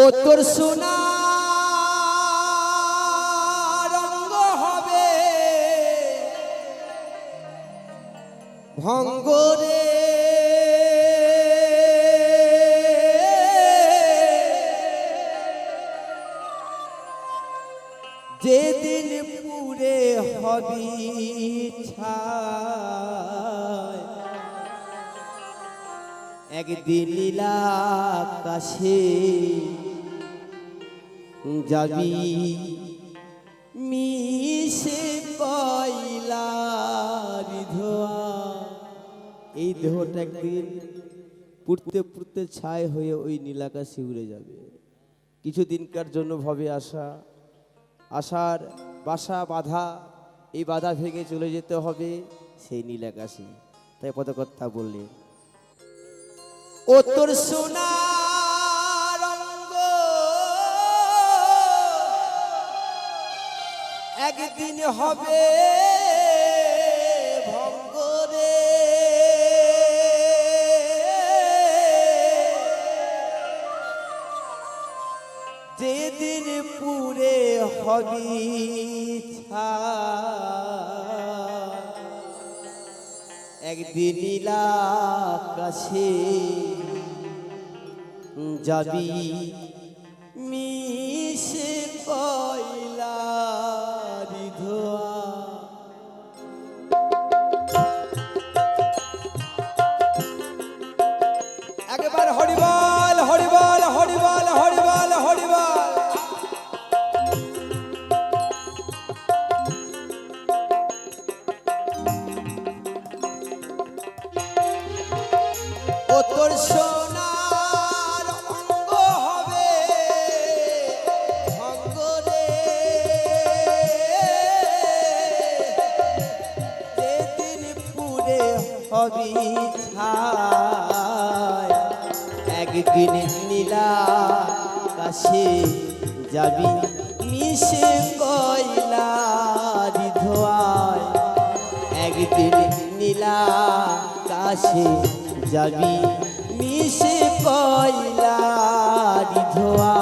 ও তোর সোনা রঙ্গ হবে ভঙ্গ রে, যেদিন পুরে হবি ছায়, একদিন নীলা আকাশে যাবি মিশে কয়লার ধোয়া। এই দেহটা একদিন পুড়তে পুড়তে ছাই হয়ে ওই নীলাকাশে উড়ে যাবে। কিছুদিনকার জন্য ভবে আসা, আশার বাসা বাধা, এই বাধা ভেঙে চলে যেতে হবে সেই নীলাকাশে। তাই পদকর্তা বললেন, ও তোর সোনা রঙ্গ একদিন হবে ভঙ্গ রে, যেদিন পুরে হবি ছাই, একদিন নীলা আকাশে যাবি মিশে কয়লার ধোয়া। একবার হরিবল হরিবল হরিবল হরিবল হরিবল। ও তোর সোনার অঙ্গ হবে ভঙ্গ রে, যেদিন পুরে হবি ছাই, একদিন নীলা আকাশে যাবি মিশে কয়লার ধোয়ায়, একদিন নীলা আকাশে যাবি মিশে কয়লার ধোয়া।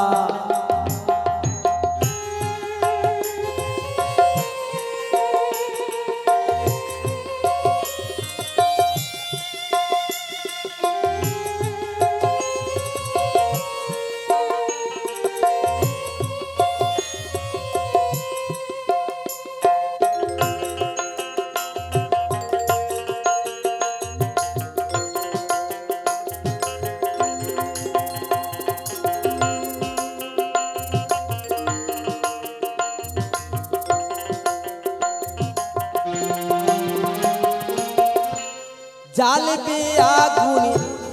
জ্বালবে আগুন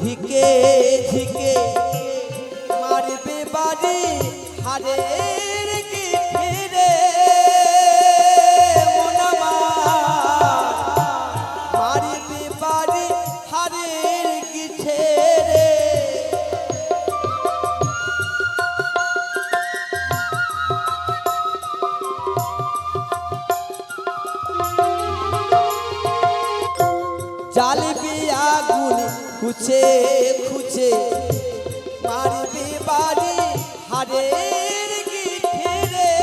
ধিকে ধিকে, মারবে বাড়ি হারের ফিরে মারবে বাড়ি হারের ছেড়ে, জ্বালবে আগুন খুঁচে খুঁচে, মারবে বাড়ি হারের গিঠেরে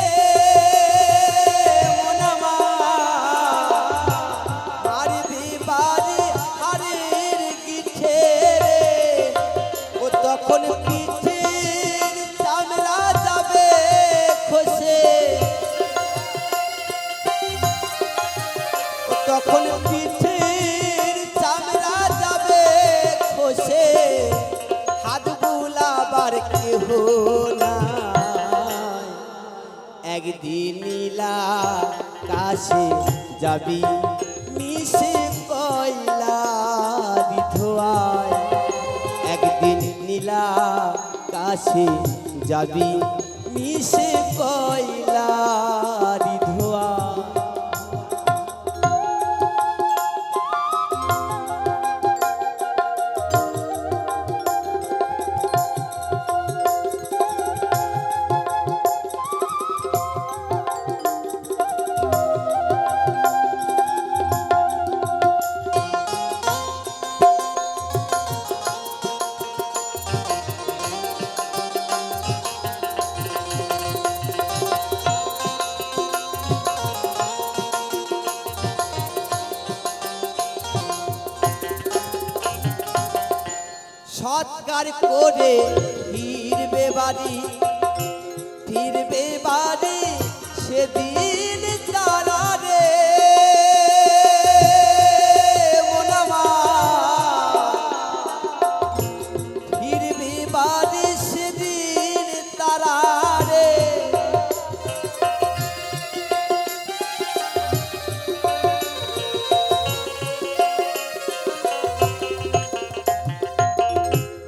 মারবে বাড়ি হারের গিঠেরে। ও তখন পিঠের চামড়া যাবে খসে, ও তখন পিঠের চামড়া যাবে খসে, হাত বুলাবার কেহ নাই, একদিন নীলা আকাশে যাবি মিশে কয়লার ধোয়ায়, একদিন নীলা আকাশে যাবি মিশে কয়লার ধোয়া। সৎকার করে ফিরবে বাড়ি, ফিরবে বাড়ি সেদিন তারা রে মন আমার, ফিরবে বাড়ি সেদিন তারা রে।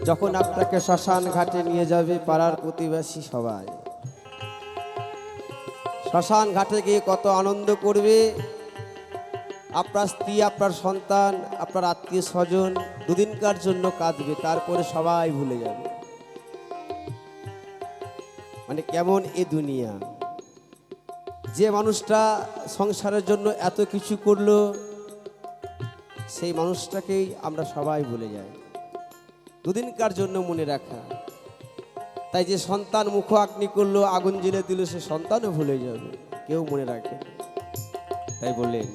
যখন আপনাকে শ্মশান ঘাটে নিয়ে যাবে পাড়ার প্রতিবেশী সবাই, শ্মশান ঘাটে গিয়ে কত আনন্দ করবে। আপনার স্ত্রী, আপনার সন্তান, আপনার আত্মীয় স্বজন দুদিনকার জন্য কাঁদবে, তারপরে সবাই ভুলে যাবে। মানে কেমন এ দুনিয়া। যে মানুষটা সংসারের জন্য এত কিছু করলো, সেই মানুষটাকেই আমরা সবাই ভুলে যাই, দুদিনকার জন্য মনে রাখা। তাই যে সন্তান মুখ আগ্নি করলো, আগুন জ্বেলে দিল, সে সন্তানও ভুলে যাবে, কেউ মনে রাখে। তাই বললেন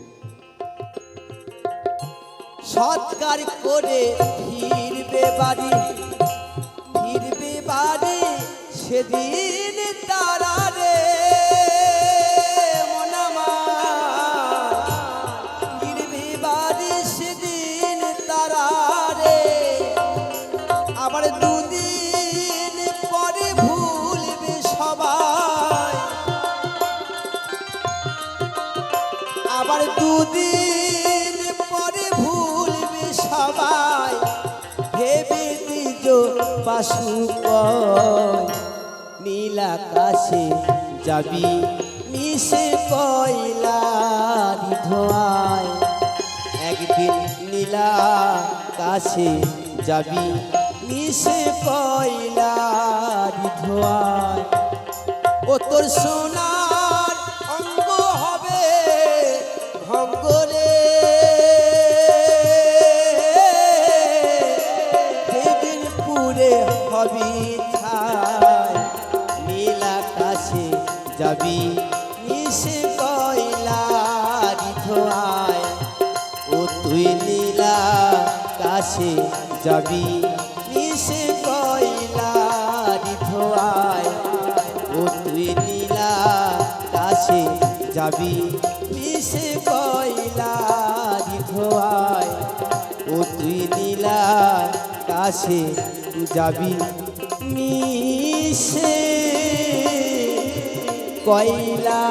সৎকার করে ফিরবে বাড়ি, ফিরবে বাড়ি সেদিন তারা রে মন আমার, ফিরবে বাড়ি সেদিন তারা রে। আবার দুদিন পরে ভুলবে সবাই, আবার দুদিন পরে ভুলবে সবাই। ভেবে দিজ পাশু নীল আকাশে যাবি মিশে কয়লার ধোঁয়ায়, একদিন নীল আকাশে যাবি মিশে কয়লার ধোঁয়ায়। ও তোর সোনার অঙ্গ হবে ভঙ্গ রে, যেদিন পুরে হবি ছাই, নীল আকাশে যাবি মিশে কয়লার ধোঁয়ায়। ও তুই নীল আকাশে যাবি মিশে কয়লার ধোঁয়ায়, ও তুই নীল আকাশে যাবি মিশে কয়লার ধোঁয়ায়, ও তুই নীল আকাশে যাবি মিশে কয়লা।